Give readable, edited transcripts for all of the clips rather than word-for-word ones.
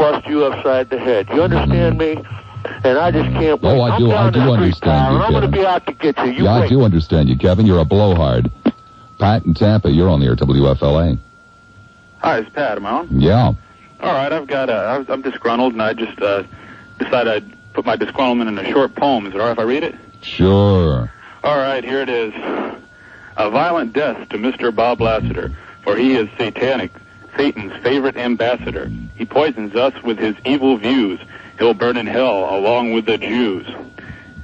bust you upside the head. You understand me? And I just can't wait. Oh, I do understand you, I'm going to be out to get you. I do understand you, Kevin. You're a blowhard. Pat in Tampa, you're on the air, WFLA. Hi, it's Pat. Am I on? Yeah. All right, I'm disgruntled, and I just decided I'd put my disgruntlement in a short poem. Is it all right if I read it? Sure. All right, here it is. A violent death to Mr. Bob Lassiter, for he is satanic, Satan's favorite ambassador. He poisons us with his evil views. He'll burn in hell along with the Jews.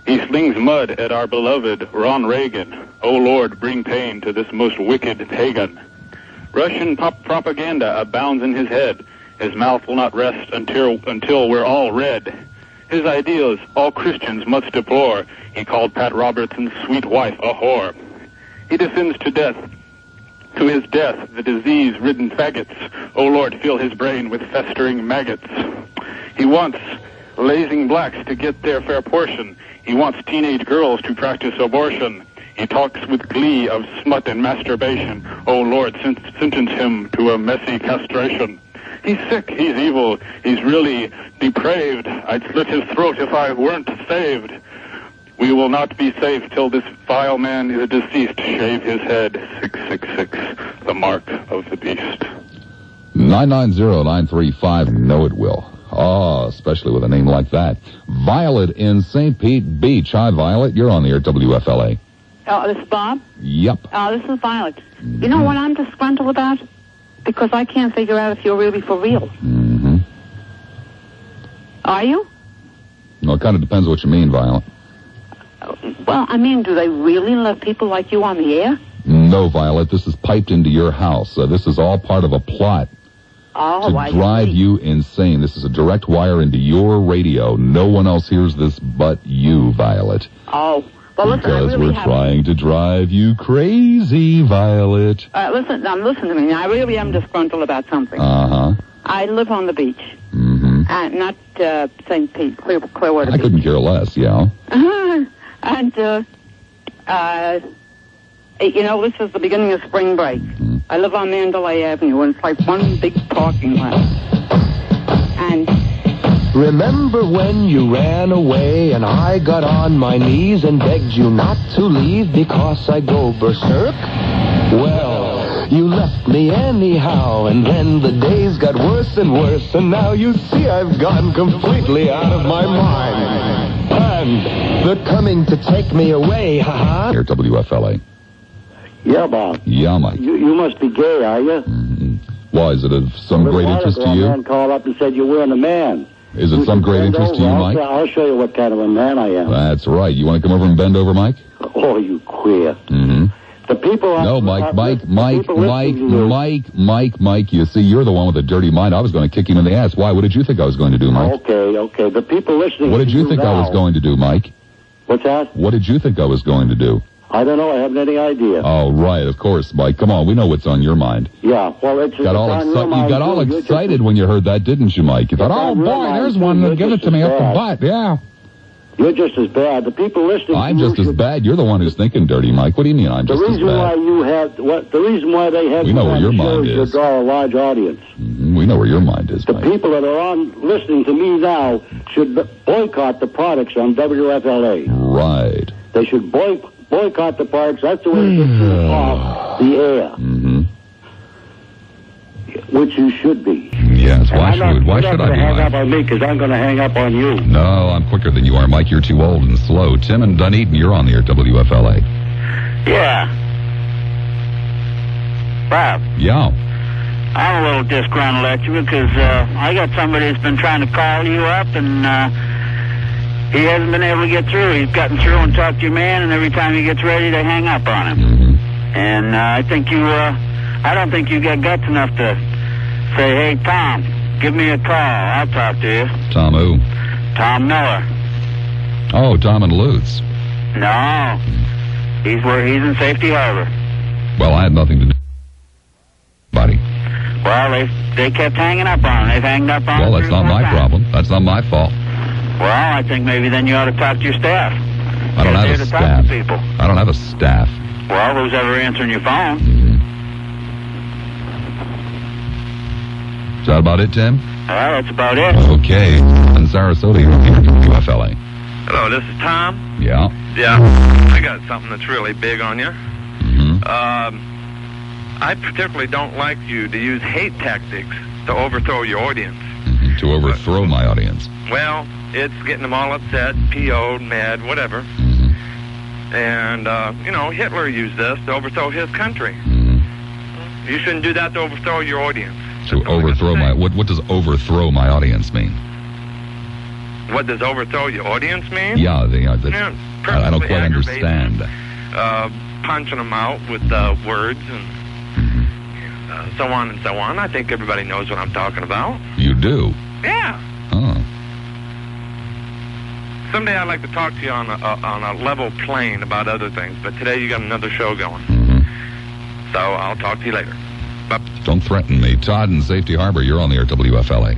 He slings mud at our beloved Ron Reagan. Oh, Lord, bring pain to this most wicked pagan. Russian propaganda abounds in his head. His mouth will not rest until we're all red. His ideas all Christians must deplore. He called Pat Robertson's sweet wife a whore. He defends to his death, the disease-ridden faggots. Oh, Lord, fill his brain with festering maggots. He wants lazing blacks to get their fair portion. He wants teenage girls to practice abortion. He talks with glee of smut and masturbation. Oh, Lord, sentence him to a messy castration. He's sick, he's evil, he's really depraved. I'd slit his throat if I weren't saved. We will not be safe till this vile man is deceased. Shave his head, 666, the mark of the beast. 990-935, no it will. Oh, especially with a name like that. Violet in St. Pete Beach. Hi, Violet. You're on the air, WFLA. Oh, this is Bob? Yep. This is Violet. You know what I'm disgruntled about? Because I can't figure out if you're really for real. Mm-hmm. Are you? Well, it kind of depends what you mean, Violet. Well, I mean, do they really let people like you on the air? No, Violet. This is piped into your house. This is all part of a plot. Oh, to drive you insane. This is a direct wire into your radio. No one else hears this but you, Violet. Oh, well, listen, because we're trying to drive you crazy, Violet. Listen to me. I really am disgruntled about something. Uh-huh. I live on the beach. Mm-hmm. Not St. Pete, Clearwater Beach. I couldn't care less, yeah. And, you know, this is the beginning of spring break. Mm-hmm. I live on Mandalay Avenue, and it's like one big parking lot. And remember when you ran away and I got on my knees and begged you not to leave because I go berserk? Well, you left me anyhow, and then the days got worse and worse, and now you see I've gone completely out of my mind. And they're coming to take me away, haha. Here, WFLA. Yeah, Bob. Yeah, Mike. You must be gay, are you? Mm-hmm. Why, is it of some great interest to you? A man called up and said you weren't a man. Is it some great interest to you, Mike? I'll show you what kind of a man I am. That's right. You want to come over and bend over, Mike? Oh, you queer. Mm-hmm. The people... No, Mike, you see, you're the one with a dirty mind. I was going to kick him in the ass. Why? What did you think I was going to do, Mike? Okay. The people listening... What did you think I was going to do, Mike? What's that? What did you think I was going to do? I don't know. I haven't any idea. Oh, right. Of course, Mike. Come on. We know what's on your mind. Yeah. Well, you got all excited when you heard that, didn't you, Mike? You thought, oh, boy, there's one that give it to me up the butt. Yeah. You're just as bad. The people listening I'm just as bad. You're the one who's thinking dirty, Mike. What do you mean I'm just as bad? The reason why they have... We know where your mind is. To draw a large audience. Mm-hmm. We know where your mind is, Mike. The people that are listening to me now should boycott the products on WFLA. Right. They should boycott the products. That's the way to get you off the air. Mm-hmm. Which you should be. Yes, why should I be, You're not going to hang up on me because I'm going to hang up on you. No, I'm quicker than you are, Mike. You're too old and slow. Tim and Dunedin, you're on the air, WFLA. Yeah. Bob. Yeah. I'm a little disgruntled at you because I got somebody that's been trying to call you up and he hasn't been able to get through. He's gotten through and talked to your man, and every time he gets ready, they hang up on him. Mm-hmm. And I don't think you got guts enough to say, hey, Tom, give me a call. I'll talk to you. Tom who? Tom Miller. Oh, Tom and Lutz. No. He's in Safety Harbor. Well, I had nothing to do. Buddy. Well, they kept hanging up on him. They've hanged up on him. Well, that's not my problem. That's not my fault. Well, I think maybe then you ought to talk to your staff. I don't have a staff. I don't have a staff. Well, who's ever answering your phone? Mm-hmm. Is that about it, Tim? Well, that's about it. Okay. In Sarasota, you're on the air, WFLA. Hello, this is Tom. Yeah. Yeah, I got something that's really big on you. Mm-hmm. I particularly don't like you to use hate tactics to overthrow your audience. Mm-hmm. To overthrow my audience. Well, it's getting them all upset, PO'd, mad, whatever. Mm-hmm. And, you know, Hitler used this to overthrow his country. Mm-hmm. You shouldn't do that to overthrow your audience. To overthrow my... What does overthrow my audience mean? What does overthrow your audience mean? Yeah, Yeah, I don't perfectly quite aggravating, understand. Punching them out with words and so on and so on. I think everybody knows what I'm talking about. You do? Yeah. Oh. Someday I'd like to talk to you on a level plane about other things, but today you got another show going. Mm-hmm. So I'll talk to you later. Bye. Don't threaten me. Todd in Safety Harbor, you're on the air, WFLA.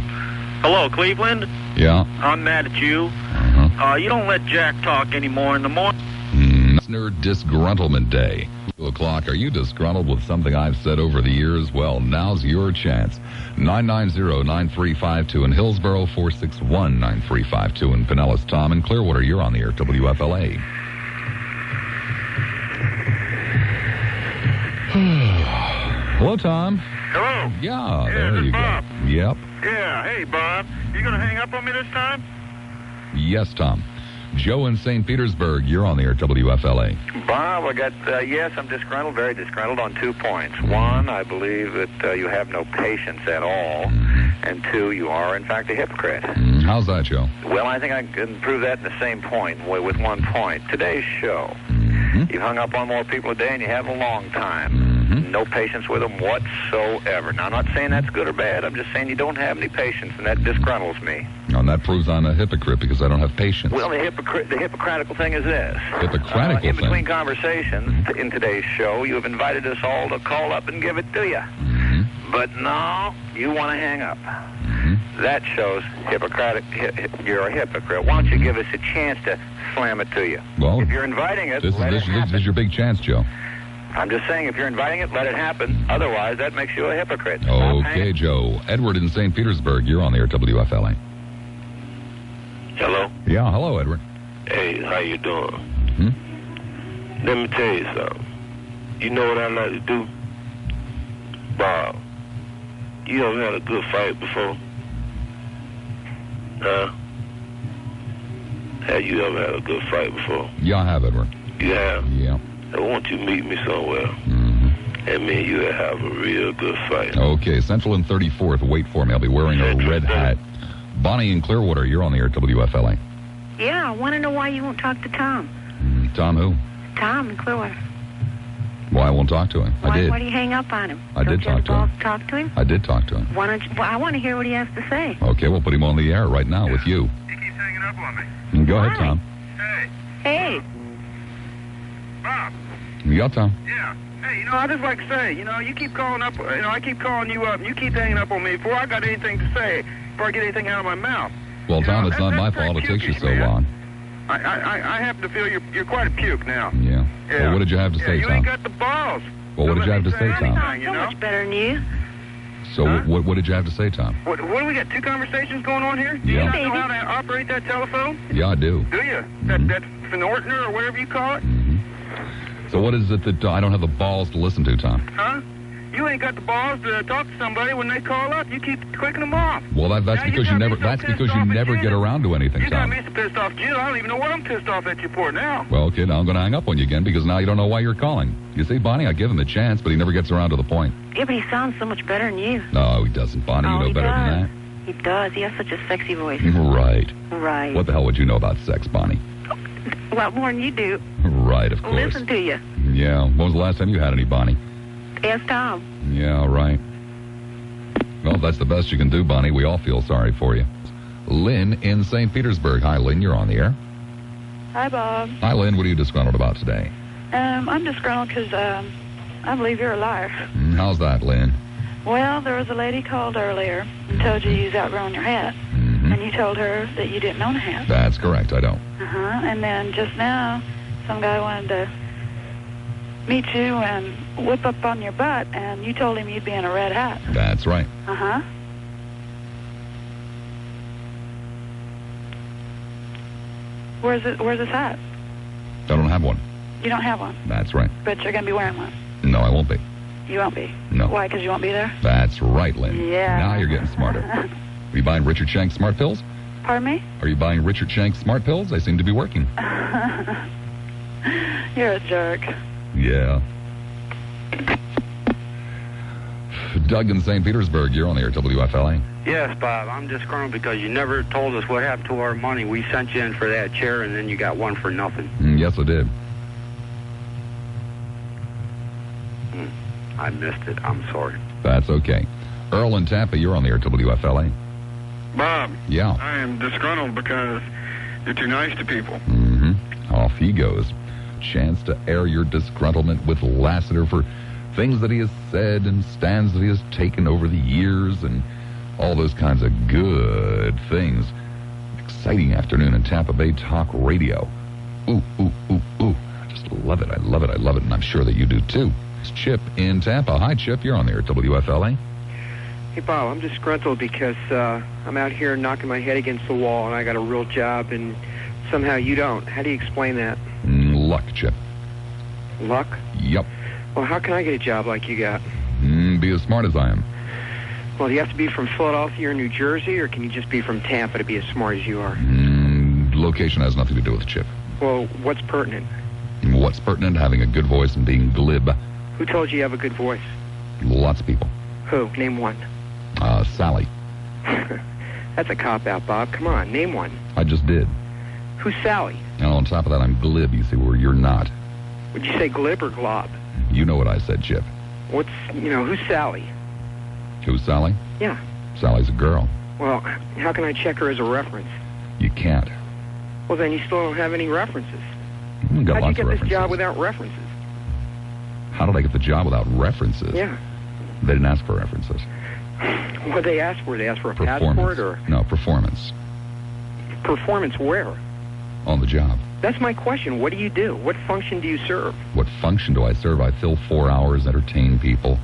Hello, Cleveland. Yeah. I'm mad at you. Uh-huh. You don't let Jack talk anymore in the morning. Listener Disgruntlement Day. 2 o'clock. Are you disgruntled with something I've said over the years? Well, now's your chance. 990-9352 in Hillsborough, 461-9352 in Pinellas. Tom in Clearwater, you're on the air, WFLA. Hello, Tom. Hello. Yeah, Yeah, there this you is go. Bob. Yep. Yeah, hey, Bob. You going to hang up on me this time? Yes, Tom. Joe in St. Petersburg, you're on the air, WFLA. Bob, I got, yes, I'm disgruntled, very disgruntled on 2 points. One, I believe that you have no patience at all. And 2, you are, in fact, a hypocrite. How's that, Joe? Well, I think I can prove that in the same point, with 1 point. Today's show, you hung up on more people today and you have a long time. No patience with them whatsoever. Now, I'm not saying that's good or bad. I'm just saying you don't have any patience, and that disgruntles me. And that proves I'm a hypocrite because I don't have patience. Well, the hypocritical thing is this. Hypocritical in between thing? conversations in today's show, you have invited us all to call up and give it to you. But no, you want to hang up. That shows you're a hypocrite. Why don't you give us a chance to slam it to you? Well, if you're inviting it, this is your big chance, Joe. I'm just saying, if you're inviting it, let it happen. Otherwise, that makes you a hypocrite. Okay, Joe. Edward in St. Petersburg, you're on the air, WFLA. Hello? Yeah, hello, Edward. Hey, how you doing? Let me tell you something. You know what I like to do? Bob, you ever had a good fight before? Huh? Have you ever had a good fight before? Yeah, I have, Edward. You have? Yeah. I want you to meet me somewhere. And me and you have a real good fight. Okay, Central and 34th. Wait for me. I'll be wearing a red hat. Bonnie in Clearwater, you're on the air, WFLA. Yeah, I want to know why you won't talk to Tom. Tom who? Tom in Clearwater. Well, I won't talk to him. I did. Why do you hang up on him? I did talk to him. Talk to him? I did talk to him. Why don't you? Well, I want to hear what he has to say. Okay, we'll put him on the air right now with you. He keeps hanging up on me. Go ahead, Tom. Hey. Bob. Yeah, Tom. Yeah. Hey, I'd just like to say, you keep calling up, I keep calling you up, and you keep hanging up on me before I got anything to say, before I get anything out of my mouth. Well, Tom, it's not my fault it takes you so long. I happen to feel you're quite a puke now. Yeah. Well, what did you have to say, you Tom? ain't got the balls. Well, what did you have to say, Tom? I'm so much better than you. So what did you have to say, Tom? What do we got, 2 conversations going on here? Do Yeah. you not know how to operate that telephone? Yeah, I do. Do you? That Finortner or whatever you call it? So what is it that I don't have the balls to listen to, Tom? Huh? You ain't got the balls to talk to somebody when they call up. You keep clicking them off. Well, that's because you never get around to anything, You got Tom. me so pissed off, Jill. I don't even know what I'm pissed off at you for now. Well, okay, now I'm going to hang up on you again because now you don't know why you're calling. You see, Bonnie, I give him the chance, but he never gets around to the point. Yeah, but he sounds so much better than you. No, he doesn't, Bonnie. You know better than that. He does. He has such a sexy voice. Right. Right. What the hell would you know about sex, Bonnie? A lot more than you do. Right, of course. Listen to you. Yeah. When was the last time you had any, Bonnie? Ask Tom. Yeah, right. Well, that's the best you can do, Bonnie. We all feel sorry for you. Lynn in St. Petersburg. Hi, Lynn. You're on the air. Hi, Bob. Hi, Lynn. What are you disgruntled about today? I'm disgruntled because I believe you're a liar. How's that, Lynn? Well, there was a lady called earlier and told you was outgrowing your hat. And you told her that you didn't own a hat. That's correct. I don't. And then just now, some guy wanted to meet you and whip up on your butt, and you told him you'd be in a red hat. That's right. Where's this at? I don't have one. You don't have one? That's right. But you're going to be wearing one? No, I won't be. You won't be? No. Why, because you won't be there? That's right, Lynn. Yeah. Now you're getting smarter. Are you buying Richard Shank Smart Pills? Pardon me? Are you buying Richard Shank Smart Pills? They seem to be working. You're a jerk. Yeah. Doug in St. Petersburg, you're on the air, WFLA. Yes, Bob, I'm disgruntled because you never told us what happened to our money. We sent you in for that chair, and then you got one for nothing. Yes, I did. I missed it. I'm sorry. That's okay. Earl in Tampa, you're on the air, WFLA. Bob. Yeah. I am disgruntled because you're too nice to people. Mm-hmm. Off he goes. Chance to air your disgruntlement with Lassiter for things that he has said and stands that he has taken over the years and all those kinds of good things. Exciting afternoon in Tampa Bay Talk Radio. Ooh, ooh, ooh, ooh. I just love it. I love it. I love it. And I'm sure that you do too. It's Chip in Tampa. Hi, Chip. You're on there at WFLA. Hey, Bob, I'm disgruntled because I'm out here knocking my head against the wall and I got a real job and somehow you don't. How do you explain that? Luck, Chip. Luck? Yep. Well, how can I get a job like you got? Be as smart as I am. Well, do you have to be from Philadelphia or New Jersey, or can you just be from Tampa to be as smart as you are? Location has nothing to do with it, Chip. Well, what's pertinent? What's pertinent? Having a good voice and being glib. Who told you you have a good voice? Lots of people. Who? Name one. Sally. That's a cop-out, Bob. Come on, name one. I just did. Who's Sally? And on top of that, I'm glib, you see, where you're not. Would you say glib or glob? You know what I said, Chip. Who's Sally? Who's Sally? Yeah. Sally's a girl. Well, how can I check her as a reference? You can't. Well, then you still don't have any references. How'd you get this job without references? How did I get the job without references? Yeah. They didn't ask for references. What did they ask for? They asked for a passport or? No, performance. Performance where? On the job. That's my question. What do you do? What function do you serve? What function do I serve? I fill 4 hours, entertain people.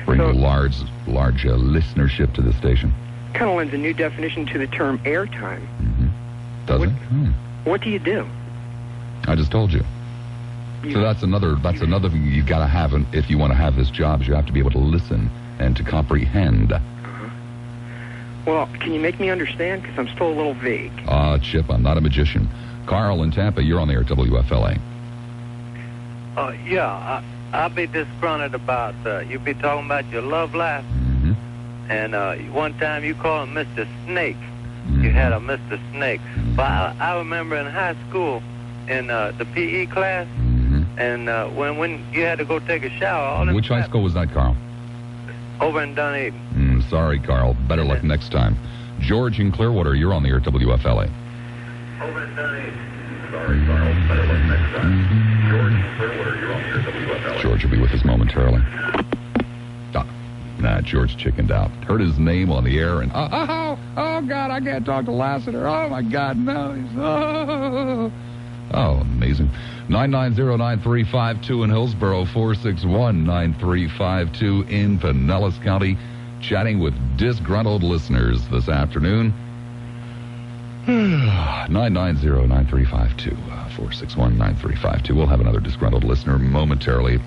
Bring a large listenership to the station. Kind of lends a new definition to the term airtime. Does it? What do you do? I just told you. So that's another thing you got to have if you want to have this job. Is you have to be able to listen and to comprehend. Well, can you make me understand? Because I'm still a little vague. Chip, I'm not a magician. Carl in Tampa, you're on the air, WFLA. Yeah, I'll be disgruntled about, you be talking about your love life. And one time you called him Mr. Snake. You had a Mr. Snake. But I remember in high school, in the PE class, and when you had to go take a shower. Which high school was that, Carl? Over in Dunedin. Sorry, Carl. Better luck next time. George in Clearwater, you're on the air, WFLA. Over in Dunedin. Sorry, Carl. Better luck next time. George in Clearwater, you're on the air, WFLA. George will be with us momentarily. George chickened out. Heard his name on the air and, oh, God, I can't talk to Lassiter. Oh, my God, no. Oh, amazing. 990-9352 in Hillsborough, 461-9352 in Pinellas County. Chatting with disgruntled listeners this afternoon. 990-9352, 461-9352. We'll have another disgruntled listener momentarily.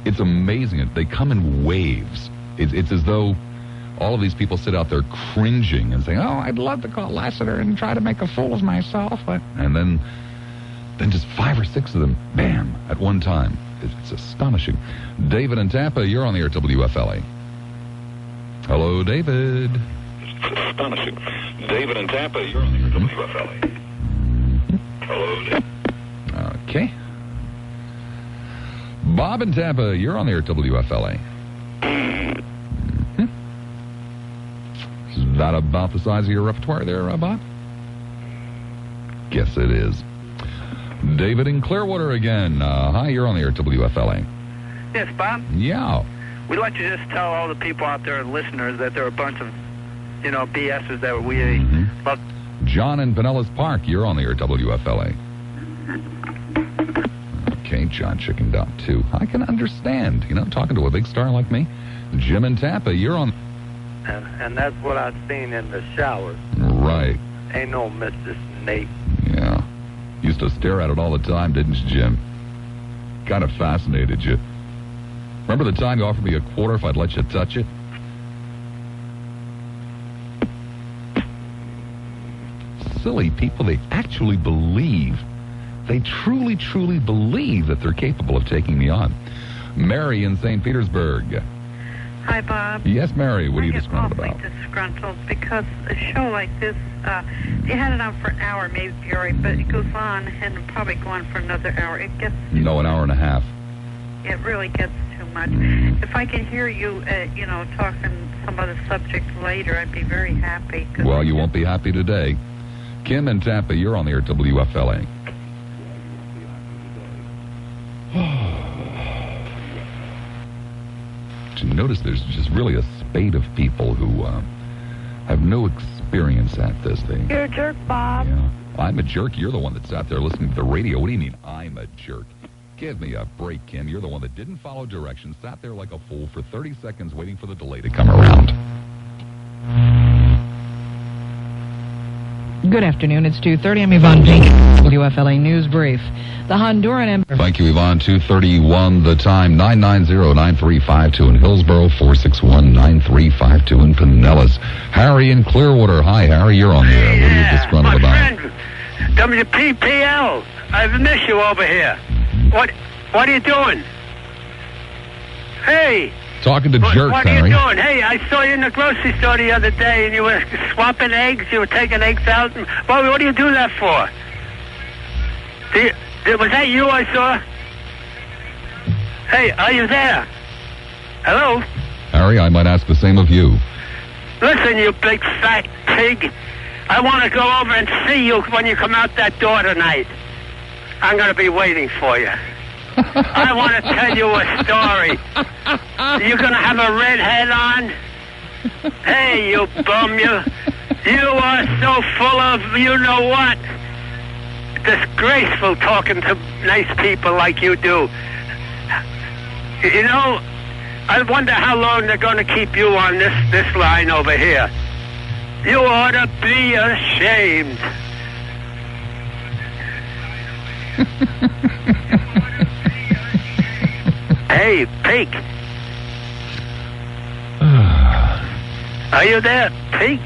It's amazing. They come in waves. It's as though all of these people sit out there cringing and saying, oh, I'd love to call Lassiter and try to make a fool of myself. And then just 5 or 6 of them, bam, at one time. It's astonishing. David in Tampa, you're on the air, WFLA. Hello, David. Astonishing. David in Tampa, you're on the air, WFLA. Hello, David. Okay. Bob in Tampa, you're on the air, WFLA. Is that about the size of your repertoire there, Bob? Guess it is. David in Clearwater again. Hi, you're on the air, WFLA. Yes, Bob? Yeah. We'd like to just tell all the people out there, listeners, that there are a bunch of, BS's that we love. John in Pinellas Park, you're on the air, WFLA. Okay, John chickened out too. I can understand, talking to a big star like me. Jim in Tampa, you're on. And that's what I've seen in the showers. Right. Ain't no Mr. snake. Yeah. Used to stare at it all the time, didn't you, Jim? Kind of fascinated you. Remember the time you offered me a quarter if I'd let you touch it? Silly people, they actually believe. They truly, truly believe that they're capable of taking me on. Mary in St. Petersburg. Hi, Bob. Yes, Mary. What are you disgruntled I about? get awfully disgruntled because a show like this, you had it on for an hour, maybe, Fury, but it goes on and it'll probably go on for another hour. It gets... No, an hour and a half. It really gets too much. If I can hear you, talking some other subject later, I'd be very happy. Well, you won't be happy today. Kim in Tampa, you're on the air at WFLA. Did you notice there's just really a spate of people who have no experience at this thing? You're a jerk, Bob. Yeah. I'm a jerk. You're the one that's out there listening to the radio. What do you mean I'm a jerk? Give me a break, Kim. You're the one that didn't follow directions, sat there like a fool for 30 seconds waiting for the delay to come around. Good afternoon. It's 2:30. I'm Yvonne Pink, WFLA News Brief. The Honduran Embassy. Thank you, Yvonne. 2:31 the time, 990-9352 in Hillsborough, 461-9352 in Pinellas. Harry in Clearwater. Hi, Harry. You're on the air. What are you disgruntled about? Friend, WPPL. I've missed you over here. What are you doing? Hey. Talking to jerks, What are Harry. you doing? Hey, I saw you in the grocery store the other day, and you were swapping eggs. You were taking eggs out. What do you do that for? Was that you I saw? Hey, are you there? Hello? Harry, I might ask the same of you. Listen, you big fat pig. I want to go over and see you when you come out that door tonight. I'm going to be waiting for you. I want to tell you a story. You're going to have a red head on? Hey, you bum, you are so full of you-know-what. Disgraceful talking to nice people like you do. You know, I wonder how long they're going to keep you on this line over here. You ought to be ashamed. Hey, Pink. Are you there, Pink?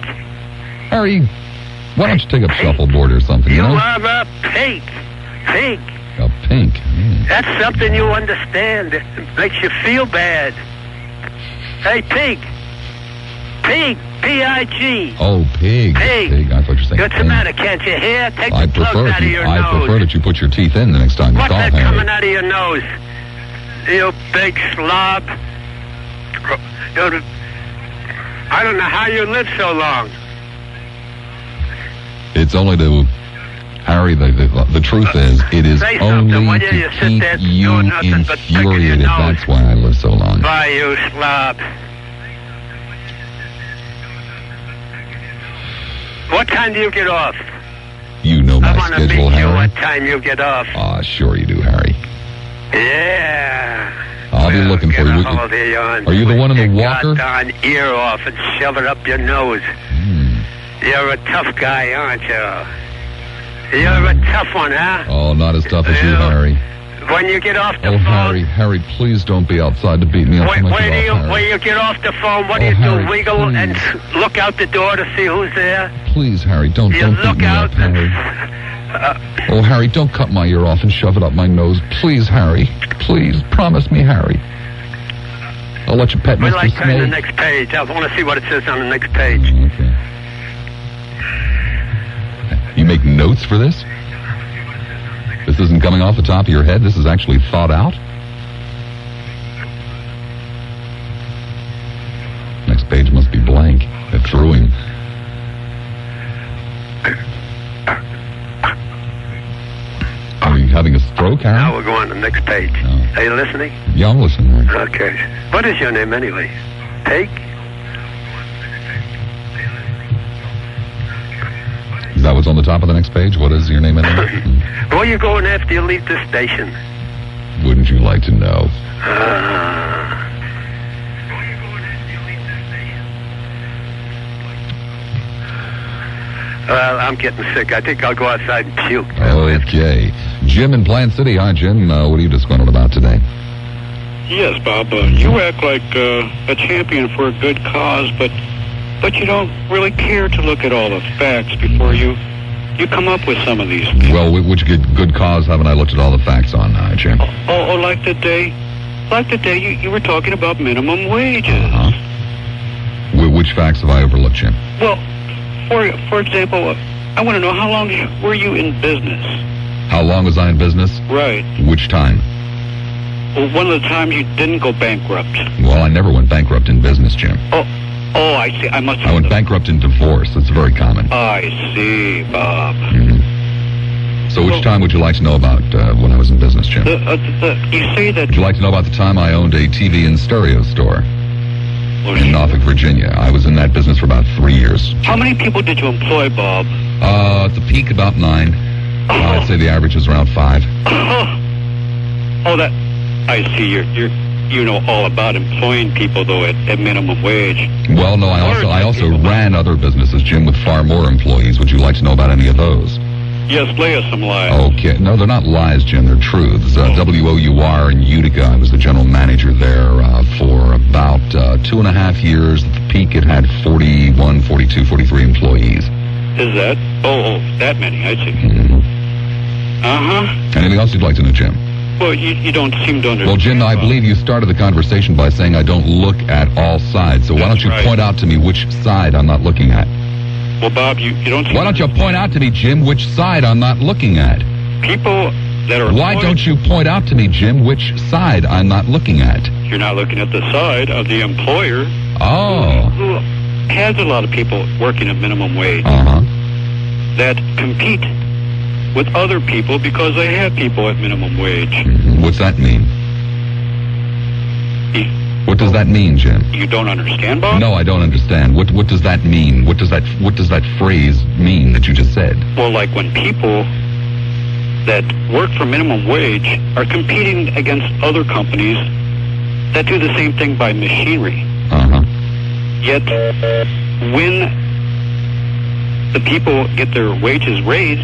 Harry, why don't you take up shuffleboard or something, You you know? are a pink. Pink. A pink. That's something you understand. It makes you feel bad. Hey, Pink. Pink. P-I-G. Oh, pig. Pig. I thought you were saying What's the pink. matter? Can't you hear? Take I the plugs prefer out of your I nose. prefer that you put your teeth in the next time you What's call, that Harry. coming out of your nose? You big slob. I don't know how you live so long. It's only to... Harry, the truth is, it is Say something, will only you? to You sit keep there you doing nothing but picking your infuriated. nose. That's why I live so long. Bye, you slob. What time do you get off? You know my I want to schedule, meet you Harry. what time you get off. Ah, sure you do, Harry. Yeah. I'll be looking for you. Hold you on. Are you the one in the Your walker? goddamn ear off and shove it up your nose. You're a tough guy, aren't you? You're a tough one, huh? Oh, not as tough as you, Harry. When you get off the Oh, phone, Harry, please don't be outside to beat me up. when you get off the phone, what do you Harry, do? Wiggle and look out the door to see who's there? Please, Harry, don't beat look me out up, Harry. Oh, Harry, don't cut my ear off and shove it up my nose. Please, Harry. Please, promise me, Harry. I'll let you pet We Mr. like on the Snake. next page. I want to see what it says on the next page. Okay. You make notes for this? This isn't coming off the top of your head? This is actually thought out? Next page must be blank. It threw him. Are you having a stroke, Harry? Now we're going to the next page. Are you listening? Yeah, I'm listening, Harry. Okay. What is your name anyway? Peg? Is that what's on the top of the next page? What is your name anyway? Where are you going after you leave the station? Wouldn't you like to know? I'm getting sick. I think I'll go outside and puke. Okay. Jim in Plant City. Hi, Jim. What are you disgruntled about today? Yes, Bob. You act like a champion for a good cause, but you don't really care to look at all the facts before you come up with some of these things. Well, which good cause haven't I looked at all the facts on, Jim? Oh, like the day you were talking about minimum wages. Uh-huh. Which facts have I overlooked, Jim? Well, for example, I want to know, how long were you in business? How long was I in business? Right. Which time? Well, one of the times you didn't go bankrupt. Well, I never went bankrupt in business, Jim. Oh, I see. I went bankrupt in divorce. That's very common. I see, Bob. Mm-hmm. So which time would you like to know about when I was in business, Jim? You say that... Would you like to know about the time I owned a TV and stereo store in Norfolk, Virginia? I was in that business for about 3 years. How many people did you employ, Bob? At the peak, about 9. I'd say the average was around 5. That... I see. You know all about employing people, though, at minimum wage. Well, no, I also ran other businesses, Jim, with far more employees. Would you like to know about any of those? Yes, lay us some lies. Okay. No, they're not lies, Jim. They're truths. WOUR in Utica. I was the general manager there for about 2.5 years. At the peak, it had 41, 42, 43 employees. Is that? Oh, that many. I see. Mm-hmm. Uh-huh. Anything else you'd like to know, Jim? Well, you don't seem to understand. Well, Jim, I believe you started the conversation by saying I don't look at all sides. So why don't you point out to me which side I'm not looking at? Well, Bob, you don't... Why don't you point out to me, Jim, which side I'm not looking at? People that are... Why don't you point out to me, Jim, which side I'm not looking at? You're not looking at the side of the employer. Oh. Who has a lot of people working at minimum wage. Uh-huh. That compete with other people because they have people at minimum wage. Mm-hmm. What's that mean? What does that mean, Jim? You don't understand, Bob? No, I don't understand. What does that mean? What does that phrase mean that you just said? Well, like when people that work for minimum wage are competing against other companies that do the same thing by machinery. Uh-huh. Yet when the people get their wages raised,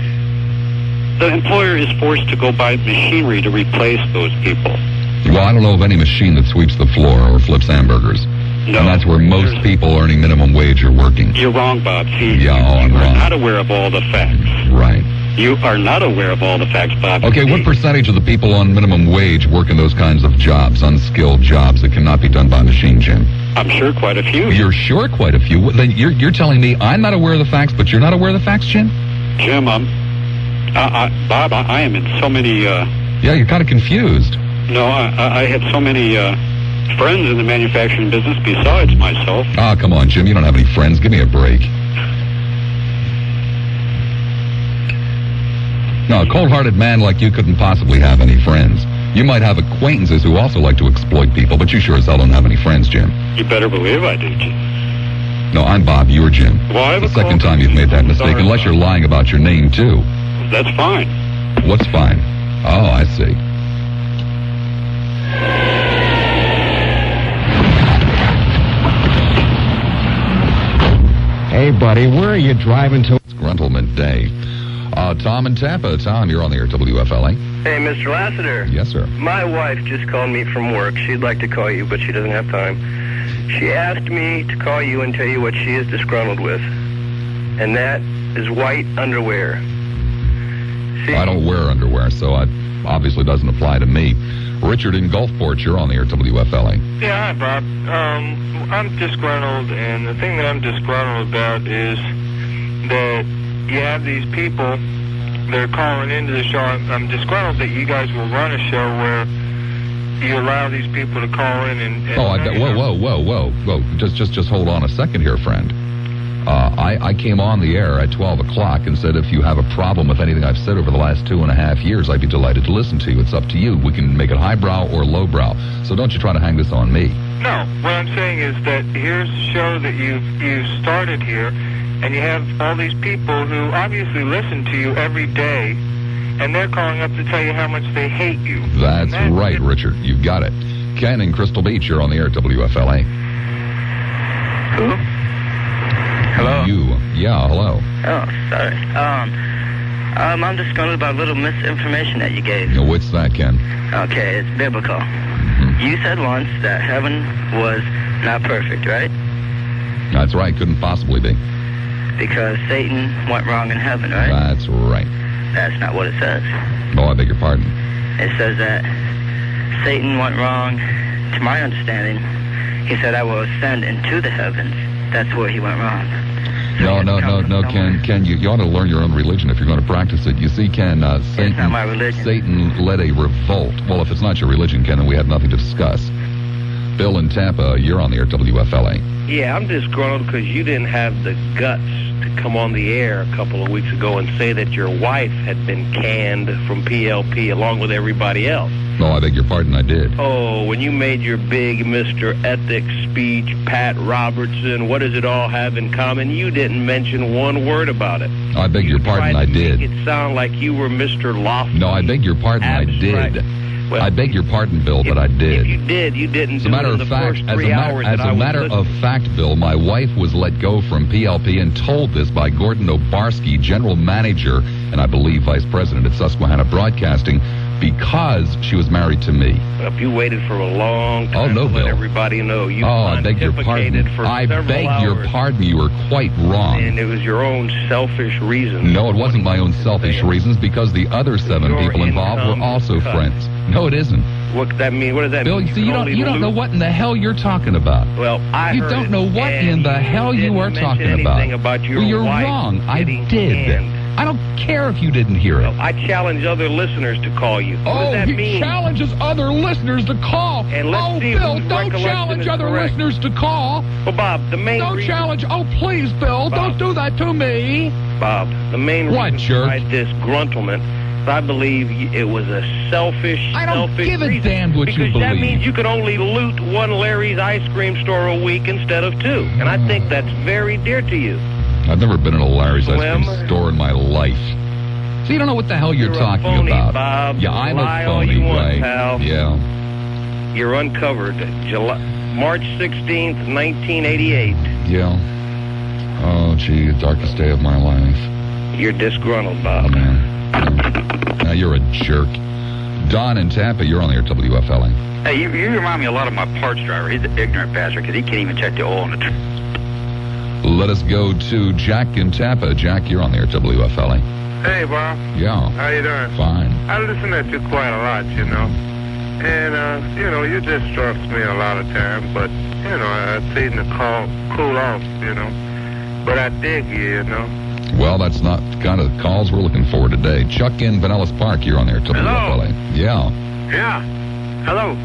the employer is forced to go buy machinery to replace those people. Well, I don't know of any machine that sweeps the floor or flips hamburgers. No. And that's where most people earning minimum wage are working. You're wrong, Bob. See, I'm wrong. You are not aware of all the facts. Right. You are not aware of all the facts, Bob. Okay, what percentage of the people on minimum wage work in those kinds of jobs, unskilled jobs that cannot be done by machine, Jim? I'm sure quite a few. You're sure quite a few? Then you're telling me I'm not aware of the facts, but you're not aware of the facts, Jim? Jim, Bob, I am in so many... Yeah, you're kind of confused. No, I have so many friends in the manufacturing business besides myself. Ah, come on, Jim. You don't have any friends. Give me a break. No, a cold-hearted man like you couldn't possibly have any friends. You might have acquaintances who also like to exploit people, but you sure as hell don't have any friends, Jim. You better believe I do, Jim. No, I'm Bob. You're Jim. Well, the second time you've made that mistake, unless you're lying about your name, too. That's fine. What's fine? Oh, I see. Hey, buddy, where are you driving to? Disgruntlement Day. Tom in Tampa. Tom, you're on the air, WFLA. Hey, Mr. Lassiter. Yes, sir. My wife just called me from work. She'd like to call you, but she doesn't have time. She asked me to call you and tell you what she is disgruntled with. And that is white underwear. See? I don't wear underwear, so it obviously doesn't apply to me. Richard in Gulfport, you're on the air, WFLA. Yeah, hi, Bob. I'm disgruntled, and the thing that I'm disgruntled about is that you have these people that are calling into the show. I'm disgruntled that you guys will run a show where you allow these people to call in and whoa. Just hold on a second here, friend. I came on the air at 12 o'clock and said if you have a problem with anything I've said over the last 2.5 years, I'd be delighted to listen to you. It's up to you. We can make it highbrow or lowbrow. So don't you try to hang this on me. No, what I'm saying is that here's a show that you've started here, and you have all these people who obviously listen to you every day, and they're calling up to tell you how much they hate you. That's right, Richard. You've got it. Ken in Crystal Beach, you're on the air at WFLA. Who? Hello? Yeah, hello. Oh, sorry. I'm disgruntled about a little misinformation that you gave. What's that, Ken? Okay, it's biblical. You said once that heaven was not perfect, right? That's right, couldn't possibly be. Because Satan went wrong in heaven, right? That's right. That's not what it says. Oh, I beg your pardon. It says that Satan went wrong, to my understanding. He said, I will ascend into the heavens. That's where he went wrong. No, Ken, you ought to learn your own religion if you're going to practice it. You see, Ken, It's not my religion. Satan led a revolt. Well, if it's not your religion, Ken, then we have nothing to discuss. Bill in Tampa, you're on the air, WFLA. Yeah, I'm disgruntled because you didn't have the guts to come on the air a couple of weeks ago and say that your wife had been canned from PLP along with everybody else. No, I beg your pardon, I did. Oh, when you made your big Mr. Ethics speech, Pat Robertson, what does it all have in common? You didn't mention one word about it. I beg your pardon, I did. Make it sound like you were Mr. Lofty. No, I beg your pardon, Abstract. I did. Well, I beg your pardon, Bill, but I did. If you did, you didn't As do a matter it in of the fact, first 3 hours that I was listening. of fact, Bill, my wife was let go from PLP and told this by Gordon Obarski, general manager, and I believe vice president at Susquehanna Broadcasting, because she was married to me. Well, you waited for a long time to let everybody know. You I beg your pardon. I beg your pardon. You were quite wrong. And it was your own selfish reasons. No, it wasn't my own selfish reasons, because the other 7 people involved were also friends. No, it isn't. What does that mean? Bill, you see, you don't know what in the hell you're talking about. Well, you don't know what in the hell you are talking about. Your you're wife wrong. I did. Canned. I don't care if you didn't hear it. Well, I challenge other listeners to call you. What does that he mean? challenges other listeners to call. And let's see Bill, whose don't recollection challenge is other correct. listeners to call. Well, Bob, the main Don't reason... challenge. Oh, please, Bill, don't do that to me. Bob, the main reason jerk? for my disgruntlement, I believe it was a selfish I don't give a reason. damn what you Because that believe. means you could only loot one Larry's ice cream store a week instead of 2. And I think that's very dear to you. I've never been in a Larry's ice cream store in my life. So you don't know what the hell you're talking a phony, about. Bob. Yeah, I'm Lie a all phony, you want, right? pal. Yeah. You're uncovered. March 16th, 1988. Yeah. Oh, gee, the darkest day of my life. You're disgruntled, Bob. Now you're a jerk. Don in Tampa, you're on the air, WFLA. Hey, you remind me a lot of my parts driver. He's an ignorant bastard because he can't even check the oil in the truck. Let us go to Jack in Tampa. Jack, you're on the air, WFLA. Hey, Bob. Yeah. How you doing? Fine. I listen to you quite a lot, you know. And, you disrupt me a lot of times, but, I seem to cool off, But I dig you, Well, that's not the kind of calls we're looking for today. Chuck in Pinellas Park, you're on there, WFLA. Yeah. Yeah. Hello.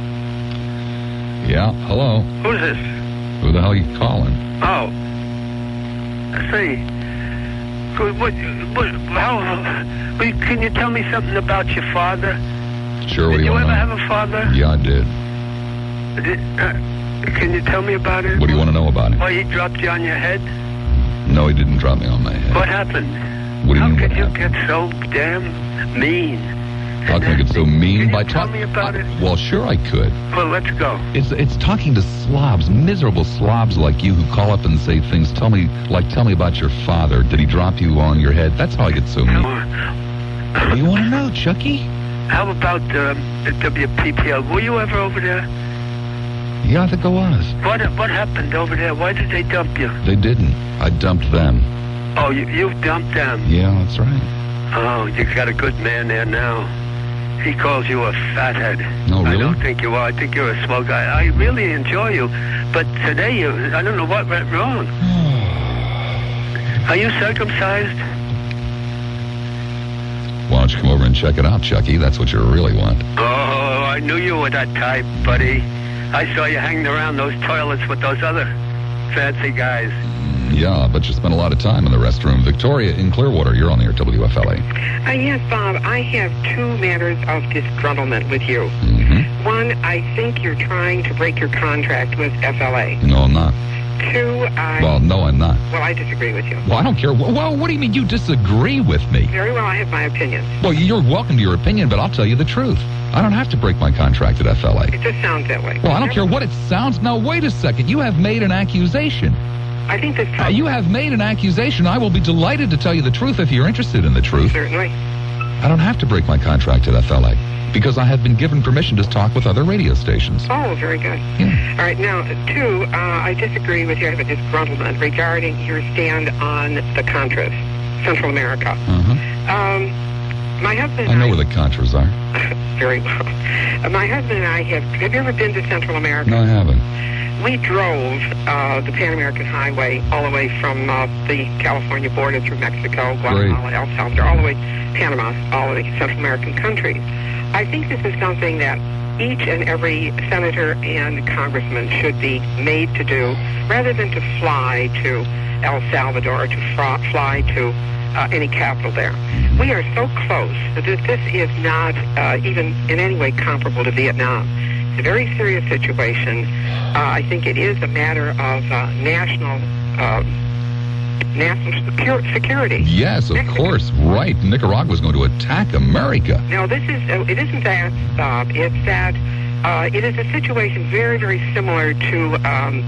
Yeah, hello. Who's this? Who the hell are you calling? Oh. Say, can you tell me something about your father? Sure, what do Did you you want ever to have know? a father? Yeah, I did. Can you tell me about it? What do you want to know about him? Oh, he dropped you on your head? No, he didn't drop me on my head. What happened? What do you mean, How what could you happened? get so damn mean? How can I get so mean by Tell me about it. Well, sure I could. Well, let's go. It's talking to slobs, miserable slobs like you who call up and say things. Tell me about your father. Did he drop you on your head? That's how I get so mean. What do you want to know, Chucky? How about the WPPL? Were you ever over there? Yeah, I think I was. What happened over there? Why did they dump you? They didn't. I dumped them. Oh, you dumped them. Yeah, that's right. Oh, you got a good man there now. He calls you a fathead. No, really? I don't think you are. I think you're a slow guy. I really enjoy you. But today, I don't know what went wrong. Are you circumcised? Why don't you come over and check it out, Chucky? That's what you really want. Oh, I knew you were that type, buddy. I saw you hanging around those toilets with those other fancy guys. Yeah, but you spent a lot of time in the restroom. Victoria in Clearwater, you're on the air, WFLA. Yes, Bob, I have 2 matters of disgruntlement with you. One, I think you're trying to break your contract with FLA. No, I'm not. 2, Well, no, I'm not. Well, I disagree with you. Well, I don't care. Well, what do you mean you disagree with me? Very well, I have my opinion. Well, you're welcome to your opinion, but I'll tell you the truth. I don't have to break my contract at FLA. It just sounds that way. Well, I don't care what it sounds. Now, wait a second. You have made an accusation. I think this... You have made an accusation. I will be delighted to tell you the truth if you're interested in the truth. Certainly. I don't have to break my contract at FLA because I have been given permission to talk with other radio stations. Oh, very good. Yeah. All right, now, 2, I disagree with you. I have a disgruntlement regarding your stand on the Contras, Central America. My husband I know where the Contras are. Very well. My husband and I have you ever been to Central America? No, I haven't. We drove the Pan American Highway all the way from the California border through Mexico, Guatemala, El Salvador, all the way Panama, all of the Central American countries. I think this is something that each and every senator and congressman should be made to do, rather than to fly to El Salvador or to fly to any capital there. We are so close that this is not even in any way comparable to Vietnam. It's a very serious situation. I think it is a matter of national security. Yes, of course. Right. Nicaragua is going to attack America. No, it isn't that, Bob. It's that it is a situation very, very similar to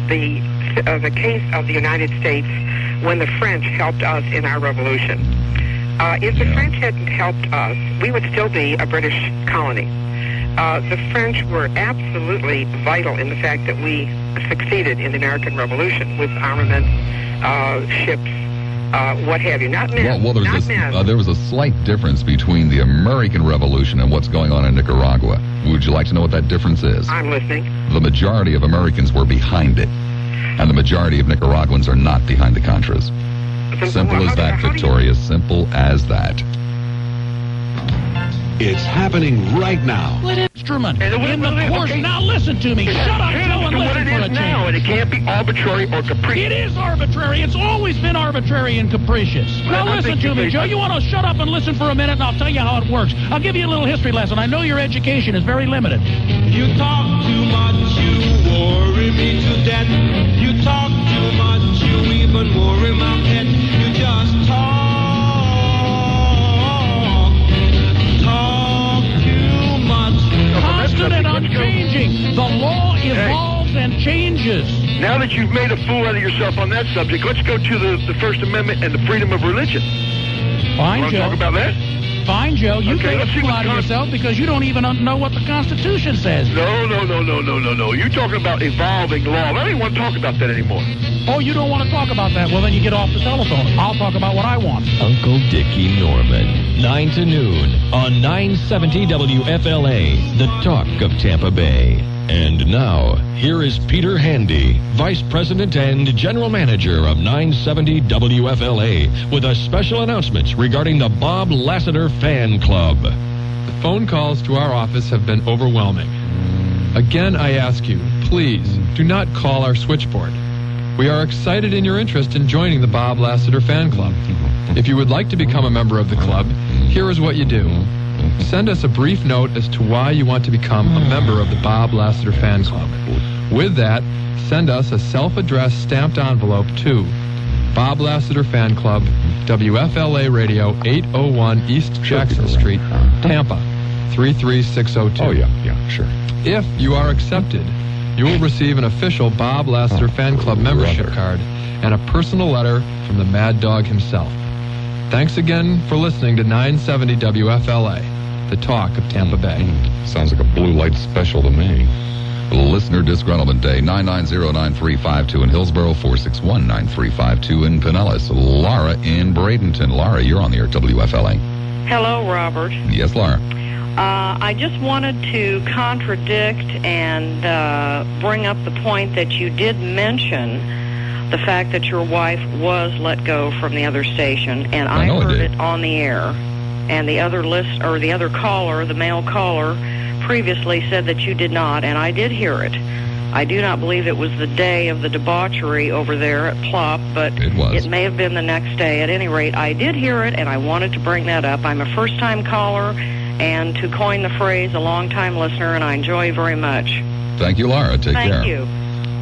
the case of the United States when the French helped us in our revolution. If the French hadn't helped us, we would still be a British colony. The French were absolutely vital in the fact that we succeeded in the American Revolution with armaments, ships, what have you. Not men. Well, there was a slight difference between the American Revolution and what's going on in Nicaragua. Would you like to know what that difference is? I'm listening. The majority of Americans were behind it, and the majority of Nicaraguans are not behind the Contras. Simple as that, Victoria. Simple as that. It's happening right now. What instrument? In the course, now listen to me. Shut up, Joe, and listen for a change. And it can't be arbitrary or capricious. It is arbitrary. It's always been arbitrary and capricious. Now listen to me, Joe. You want to shut up and listen for a minute, and I'll tell you how it works. I'll give you a little history lesson. I know your education is very limited. You talk too much, you worry me to death. You talk too much, you even worry my pet. You just talk. Constant and unchanging. The law evolves and changes. Now that you've made a fool out of yourself on that subject, let's go to the First Amendment and the freedom of religion. Fine, Want to Joe. talk about that? Fine, Joe. You Okay, made let's a see fool what out of yourself because you don't even know what the Constitution says. No. You're talking about evolving law. I don't even want to talk about that anymore. Oh, you don't want to talk about that? Well, then you get off the telephone. I'll talk about what I want. Uncle Dickie Norman, 9 to noon on 970 WFLA, the talk of Tampa Bay. And now, here is Peter Handy, Vice President and General Manager of 970 WFLA, with a special announcement regarding the Bob Lassiter Fan Club. The phone calls to our office have been overwhelming. Again, I ask you, please do not call our switchboard. We are excited in your interest in joining the Bob Lassiter Fan Club. If you would like to become a member of the club, here is what you do. Send us a brief note as to why you want to become a member of the Bob Lassiter Fan Club. With that, send us a self-addressed stamped envelope to Bob Lassiter Fan Club, WFLA Radio, 801 East Jackson Street, Tampa, 33602. Oh, yeah, sure. If you are accepted, you will receive an official Bob Lassiter Fan Club membership card and a personal letter from the Mad Dog himself. Thanks again for listening to 970 WFLA, the talk of Tampa Bay. Sounds like a blue light special to me. Listener Disgruntlement Day, 990-9352 in Hillsborough, 461-9352 in Pinellas. Laura in Bradenton. Laura, you're on the air at WFLA. Hello, Robert. Yes, Laura. I just wanted to contradict and bring up the point that you did mention the fact that your wife was let go from the other station, and I heard it on the air. And the other the other caller, the male caller, previously said that you did not, and I did hear it. I do not believe it was the day of the debauchery over there at Plop, but it may have been the next day. At any rate, I did hear it, and I wanted to bring that up. I'm a first-time caller, and to coin the phrase, a long-time listener, and I enjoy very much. Thank you, Laura. Take care. Thank you.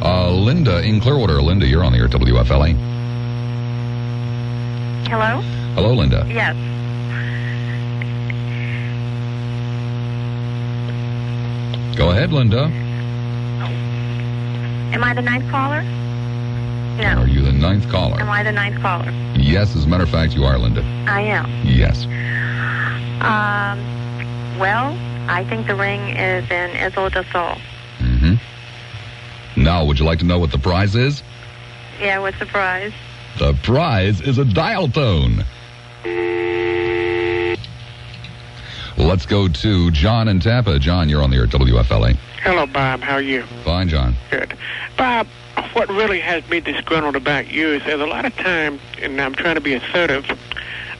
Linda in Clearwater. Linda, you're on the air at WFLA. Hello? Hello, Linda. Yes. Go ahead, Linda. Am I the ninth caller? No. Are you the 9th caller? Am I the 9th caller? Yes, as a matter of fact, you are, Linda. I am. Yes. Well, I think the ring is in Isola del Sol. Now, would you like to know what the prize is? Yeah, what's the prize? The prize is a dial tone. Let's go to John in Tampa. John, you're on the air at WFLA. Hello, Bob. How are you? Fine, John. Good. Bob, what really has me disgruntled about you is there's a lot of time, and I'm trying to be assertive,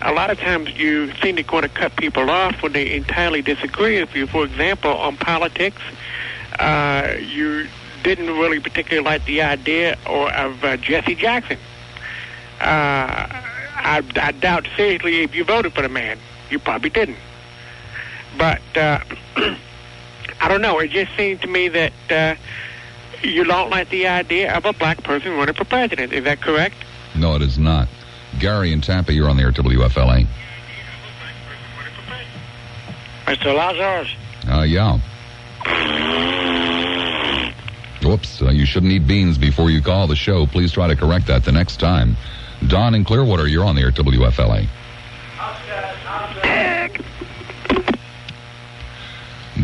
a lot of times you seem to want to cut people off when they entirely disagree with you. For example, on politics, you didn't really particularly like the idea of Jesse Jackson. I doubt seriously if you voted for the man. You probably didn't. But I don't know. It just seems to me that you don't like the idea of a black person running for president. Is that correct? No, it is not. Gary in Tampa, you're on the air at WFLA. Mr. Lazarus? Yeah. Whoops, you shouldn't eat beans before you call the show. Please try to correct that the next time. Don in Clearwater, you're on the air at WFLA.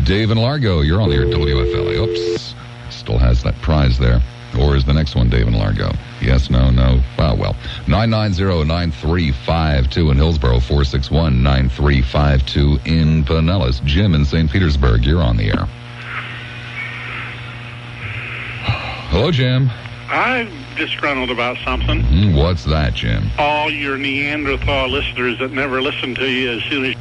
Dave in Largo, you're on the air at WFLA. Oops, still has that prize there. Or is the next one Dave in Largo? Yes, no, no. Well. 990-9352 in Hillsborough, 461-9352 in Pinellas. Jim in St. Petersburg, you're on the air. Hello, Jim. I'm disgruntled about something. What's that, Jim? All your Neanderthal listeners that never listen to you as soon as...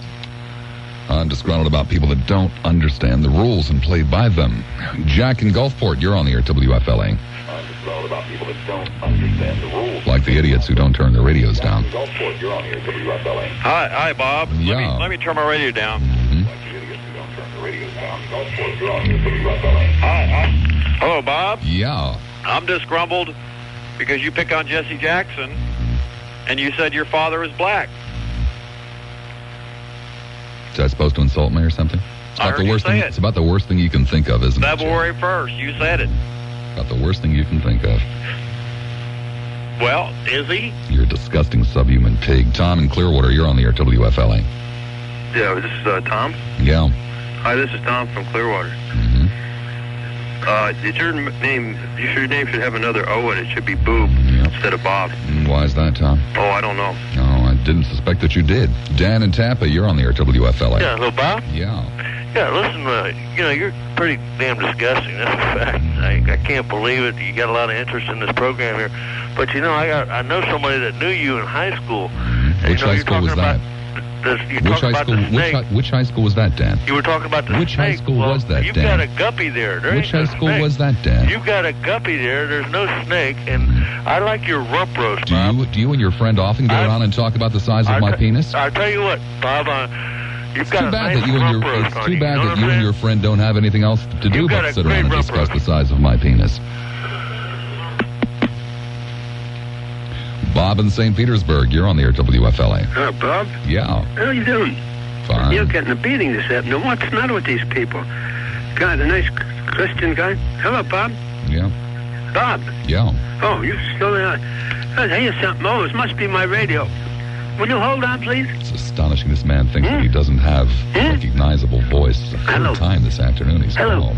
I'm disgruntled about people that don't understand the rules and play by them. Jack in Gulfport, you're on the air at WFLA. I'm disgruntled about people that don't understand the rules. Like the idiots who don't turn their radios down. Gulfport, you're on the air at WFLA. Hi, Bob. Yeah. Let me turn my radio down. Like the idiots who don't turn their radios down. Gulfport, you're on the air at WFLA. Hi. Hello, Bob. Yeah. I'm disgruntled because you pick on Jesse Jackson and you said your father is black. Is that supposed to insult me or something? I heard you say it. It's about the worst thing you can think of, isn't it? February 1st, you said it. About the worst thing you can think of. Well, is he? You're a disgusting subhuman pig. Tom in Clearwater, you're on the air at WFLA. Yeah, this is Tom? Yeah. Hi, this is Tom from Clearwater. Your name should have another O in it. It should be Boob instead of Bob. Why is that, Tom? Oh, I don't know. Oh, I didn't suspect that you did. Dan in Tampa, you're on the air at WFLA. Yeah, hello, Bob? Yeah. Yeah, listen, you're pretty damn disgusting. That's a fact. I can't believe it. You got a lot of interest in this program here. But, I know somebody that knew you in high school. And, Which high school was that? Which high school was that, Dan? You were talking about the Which snake. high school was that, You've Dan? got a guppy there. Which high school was that, Dan? You've got a guppy there. There's no snake. And I like your rump roast, Bob. Do you and your friend often go around and talk about the size of my penis? I'll tell you what, Bob, It's too bad that you and your friend don't have anything else to do but sit around and discuss the size of my penis. Bob in St. Petersburg, you're on the air at WFLA. Bob? Yeah. How are you doing? Fine. You're getting a beating this afternoon. What's the matter with these people? God, a nice Christian guy. Hello, Bob. Yeah. Bob? Yeah. Oh, you still there? I hear something. Oh, it must be my radio. Will you hold on, please? It's astonishing this man thinks that he doesn't have a recognizable voice. It's the third time this afternoon he's called.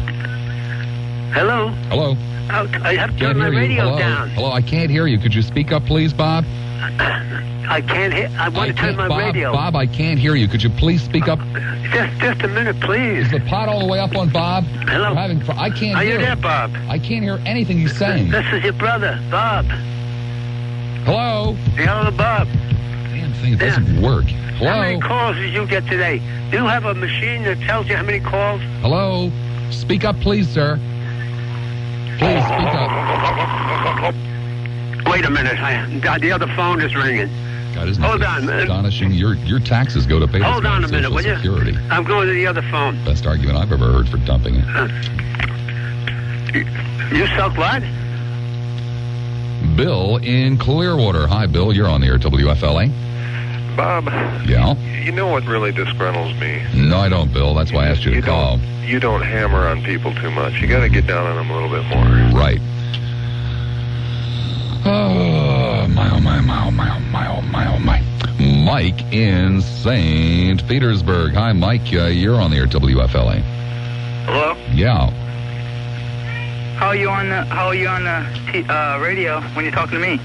Hello? Hello? I have to turn my radio down. Hello, I can't hear you. Could you speak up, please, Bob? I can't hear. I want to turn my radio. Bob, I can't hear you. Could you please speak up? Just a minute, please. Is the pot all the way up on Bob? Hello? I can't hear. Are you there, Bob? I can't hear anything he's saying. This is your brother, Bob. Hello? Hello, Bob. Damn thing, it doesn't work. Hello? How many calls did you get today? Do you have a machine that tells you how many calls? Hello? Speak up, please, sir. Please, speak up. Wait a minute. The other phone is ringing. God, isn't Hold it on. astonishing? Your taxes go to pay Hold on a minute, will you? Security. I'm going to the other phone. Best argument I've ever heard for dumping it. You suck what? Bill in Clearwater. Hi, Bill. You're on the air, WFLA. Bob. Yeah? You know what really disgruntles me? No, I don't, Bill. That's why I asked you to call. You don't hammer on people too much. You got to get down on them a little bit more. Right. Oh, my. Mike in St. Petersburg. Hi, Mike. You're on the air, WFLA. Hello? Yeah. How are you on the radio when you're talking to me?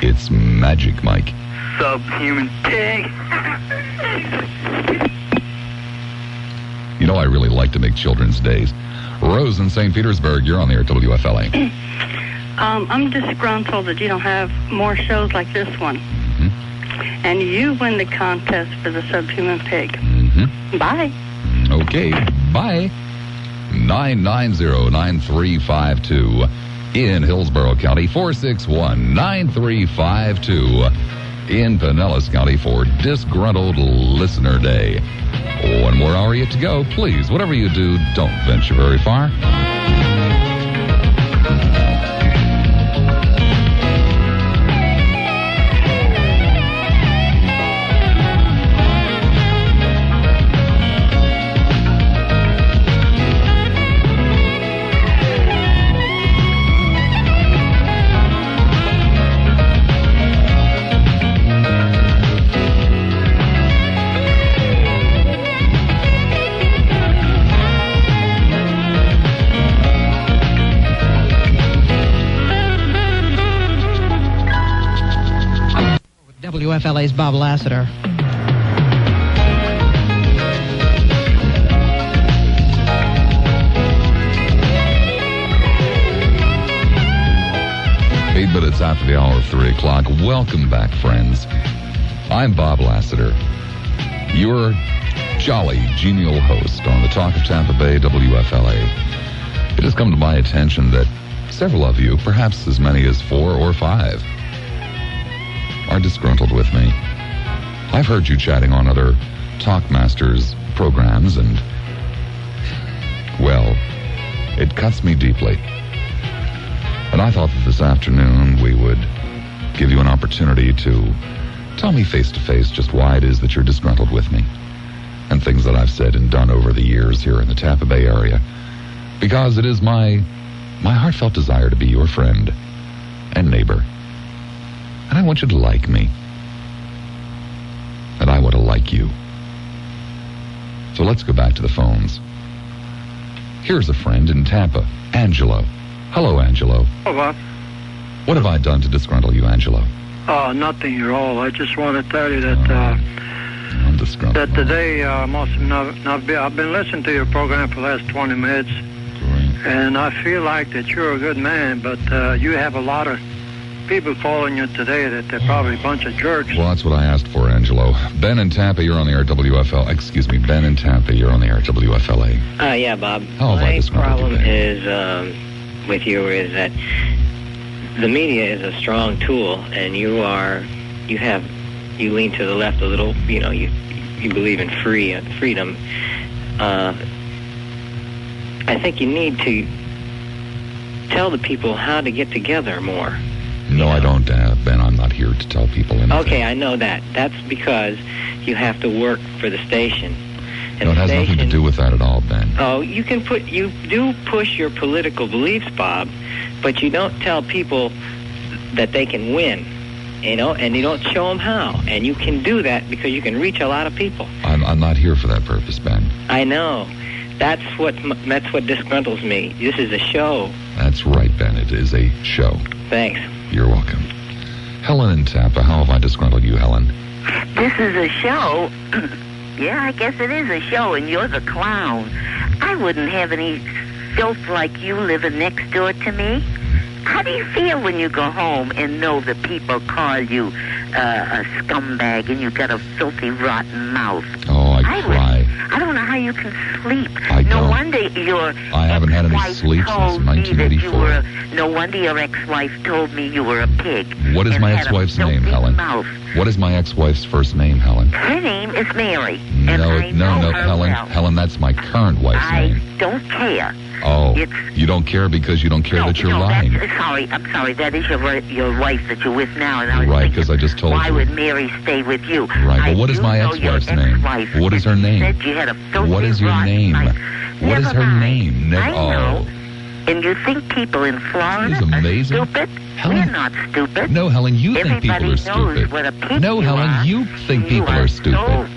It's magic, Mike. Subhuman pig. You know, I really like to make children's days. Rose in St. Petersburg, you're on the air, WFLA. I'm disgruntled that you don't have more shows like this one. Mm-hmm. And you win the contest for the subhuman pig. Mm-hmm. Bye. Okay, bye. 990-9352 in Hillsborough County, 461-9352 in Pinellas County for Disgruntled Listener Day. One more hour yet to go. Please, whatever you do, don't venture very far. WFLA's Bob Lassiter. Eight minutes after the hour of 3 o'clock. Welcome back, friends. I'm Bob Lassiter, your jolly, genial host on the Talk of Tampa Bay, WFLA. It has come to my attention that several of you, perhaps as many as 4 or 5, are disgruntled with me. I've heard you chatting on other Talkmasters programs, and, well, it cuts me deeply. And I thought that this afternoon we would give you an opportunity to tell me face-to-face just why it is that you're disgruntled with me, and things that I've said and done over the years here in the Tampa Bay area, because it is my heartfelt desire to be your friend and neighbor. And I want you to like me. And I want to like you. So let's go back to the phones. Here's a friend in Tampa, Angelo. Hello, Angelo. Oh, Bob. What have I done to disgruntle you, Angelo? Nothing at all. I just want to tell you that I'm disgruntled. that today I've been listening to your program for the last 20 minutes. Great. And I feel like that you're a good man, but you have a lot of people calling you today that they're probably a bunch of jerks. Well, that's what I asked for, Angelo. Ben in Tampa, you're on the air at WFL. Excuse me, Ben in Tampa, you're on the air at WFLA. Yeah, Bob. How have I disgruntled problem you, Ben? is with you is that the media is a strong tool, and you lean to the left a little. You know, you believe in freedom. I think you need to tell the people how to get together more. No, I don't, Ben. I'm not here to tell people anything. Okay, I know that. That's because you have to work for the station. And No, it has nothing to do with that at all, Ben. Oh, you do push your political beliefs, Bob, but you don't tell people that they can win, you know, and you don't show them how. And you can do that because you can reach a lot of people. I'm not here for that purpose, Ben. I know. That's what disgruntles me. This is a show. That's right, Ben. It is a show. Thanks. You're welcome. Helen in Tampa, how have I disgruntled you, Helen? This is a show. Yeah, I guess it is a show, and you're the clown. I wouldn't have any filth like you living next door to me. How do you feel when you go home and know that people call you a scumbag and you got a filthy, rotten mouth? Oh, I cry. I don't know how you can sleep. I No don't. wonder your I haven't had any ex-wife sleep since told me that you 1984. were no wonder your ex-wife told me you were a pig. What is and my had a ex-wife's filthy name, Helen? Mouth. What is my ex-wife's first name, Helen? Her name is Mary. and No, I know her Helen. well. Helen, that's my current wife's name. I don't care. Oh, you don't care because you don't care that you're lying. I'm sorry. That is your wife that you're with now. And I was Right, thinking, because I just told why you. would Mary stay with you? Right, I but what is do my know your ex-wife's name? ex-wife, What is her and name? Said you had a filthy, What is your rotten name? life. What is Never her mind. name? I know. And you think people in Florida are stupid? Helen, we're not stupid. No, Helen, you think people are Everybody stupid. knows what a pig No, you Helen, are. you think people are stupid.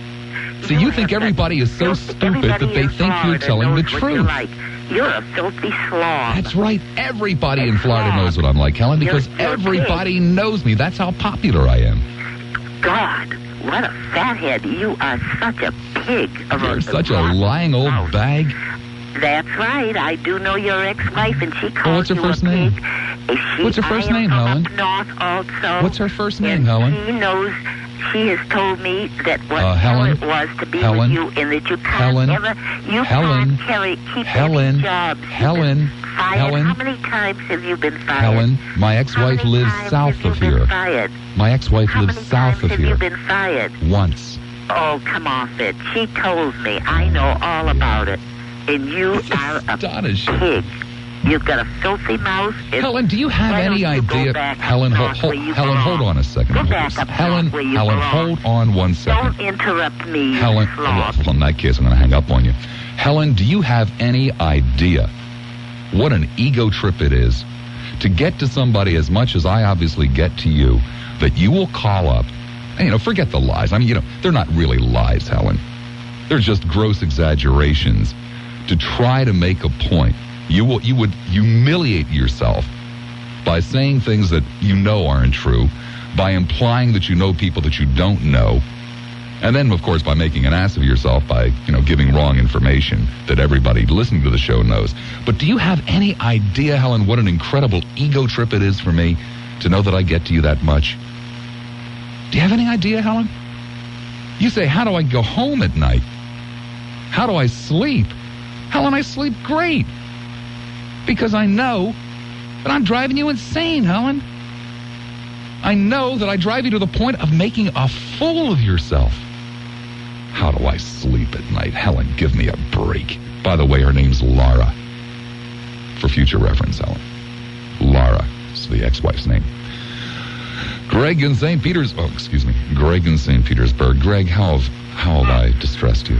See, you think everybody is so stupid that they think you're telling the truth. Like. You're a filthy slob. That's right. Everybody in Florida knows what I'm like, Helen, because everybody knows me. That's how popular I am. God, what a fathead. You are such a pig. You're such a lying old bag. That's right. I do know your ex-wife, and she calls What's her you first a name? pig. What's her first name, Helen? Up north also. What's her first name, Helen? She knows. She has told me that what Helen, it was to be Helen, with you, and that you can't Helen, ever, you Helen, can't keep Helen, any jobs. Helen, Fired. Helen. How many times have you been fired? Helen, my ex-wife lives south of here. Fired? My ex-wife lives south of Have here. you been fired? Once. Oh, come off it. She told me. I know all about it. And you are a pig. You've got a filthy mouth. Helen, do you have any idea? Helen, hold on a second. Helen, hold on 1 second. Don't interrupt me, Helen, well, in that case, I'm going to hang up on you. Helen, do you have any idea what an ego trip it is to get to somebody as much as I obviously get to you, that you will call up, and, forget the lies. I mean, they're not really lies, Helen. They're just gross exaggerations to try to make a point. You would humiliate yourself by saying things that you know aren't true, by implying that you know people that you don't know, and then, of course, by making an ass of yourself by, giving wrong information that everybody listening to the show knows. But do you have any idea, Helen, what an incredible ego trip it is for me to know that I get to you that much? Do you have any idea, Helen? You say, how do I go home at night? How do I sleep? Helen, I sleep great. Because I know that I'm driving you insane, Helen. I know that I drive you to the point of making a fool of yourself. How do I sleep at night? Helen, give me a break. By the way, her name's Laura. For future reference, Helen. Laura is the ex-wife's name. Greg in St. Greg in St. Petersburg. Greg, how have I distressed you?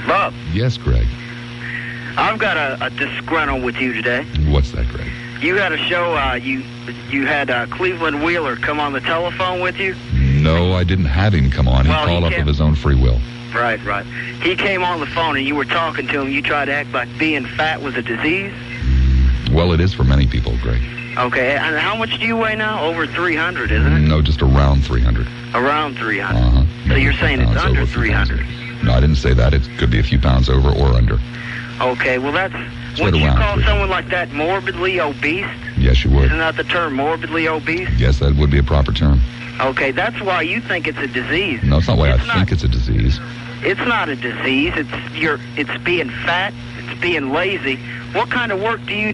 Bob. Yes, Greg. I've got a disgruntle with you today. What's that, Greg? You had a show, you had Cleveland Wheeler come on the telephone with you? No, I didn't have him come on. He called up of his own free will. Right. He came on the phone and you were talking to him. You tried to act like being fat was a disease? Well, it is for many people, Greg. Okay, and how much do you weigh now? Over 300, isn't it? No, just around 300. Around 300. Uh-huh. So you're saying it's under 300? No, I didn't say that. It could be a few pounds over or under. Okay, well that's... Would you call someone like that morbidly obese? Yes, you would. Isn't that the term, morbidly obese? Yes, that would be a proper term. Okay, that's why you think it's a disease. No, it's not why I think it's a disease. It's not a disease. It's being fat. It's being lazy. What kind of work do you